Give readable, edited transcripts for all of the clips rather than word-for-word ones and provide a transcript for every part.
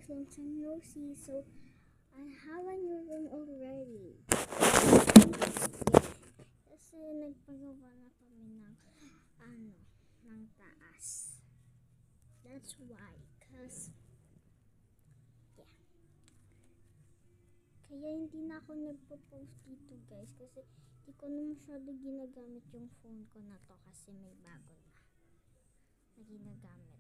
guys, long time no see. So, I have a new room already. Kasi nagpagawa na kami ng taas. That's why. Cause, yeah. Kaya hindi na ako nagpo-post dito guys. Kasi hindi ko na masyado ginagamit yung phone ko na to. Kasi may bago na ginagamit.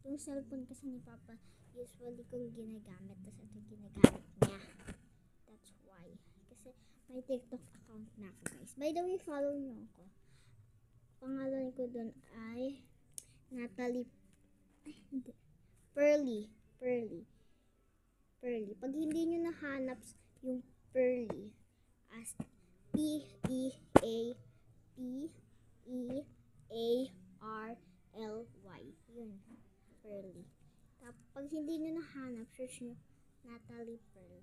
Yung cellphone kasi ni Papa, usually kong ginagamit. Tapos ito ginagamit niya. That's why. Kasi may TikTok account na ako guys. By the way, follow niyo ako. Pangalan ko dun ay Natalie Pearly. Pag hindi nyo nahanap yung Pearly as Pearly. Yun. Pearly. Tapos pag hindi nyo nahanap, search nyo Natalie Pearl.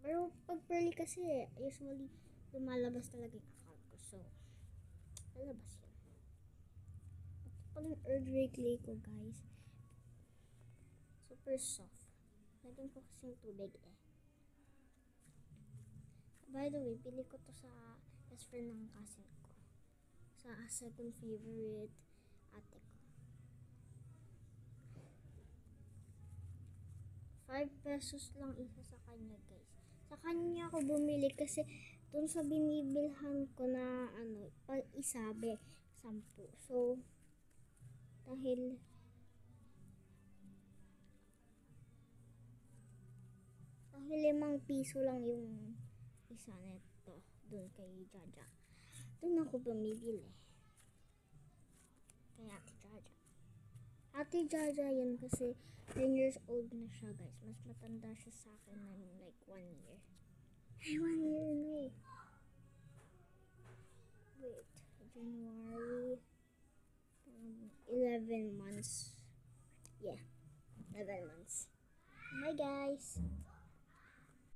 Pero pag Pearly kasi, usually lumalabas talaga yung account ko. So, lalabas yun. Ito pala yung Earth Ray clay ko guys. Super soft. Lagyan ko kasing tubig eh. By the way, pili ko to sa best friend ng cousin ko. Sa second favorite ate ko. 5 pesos lang isa sa kanya guys. Sa kanya ako bumili kasi dun sa binibilhan ko na pag isa 10. So, dahil 5 piso lang yung isa neto dun kay Jaja. Dun ako bumibili. Kay Ate Jaja. Ate Jaja yun kasi 10 years old na siya guys. Mas matanda siya sa akin ng like 1 year. Ay, 1 year no. Wait, January 11 months. Yeah, 11 months. Bye guys.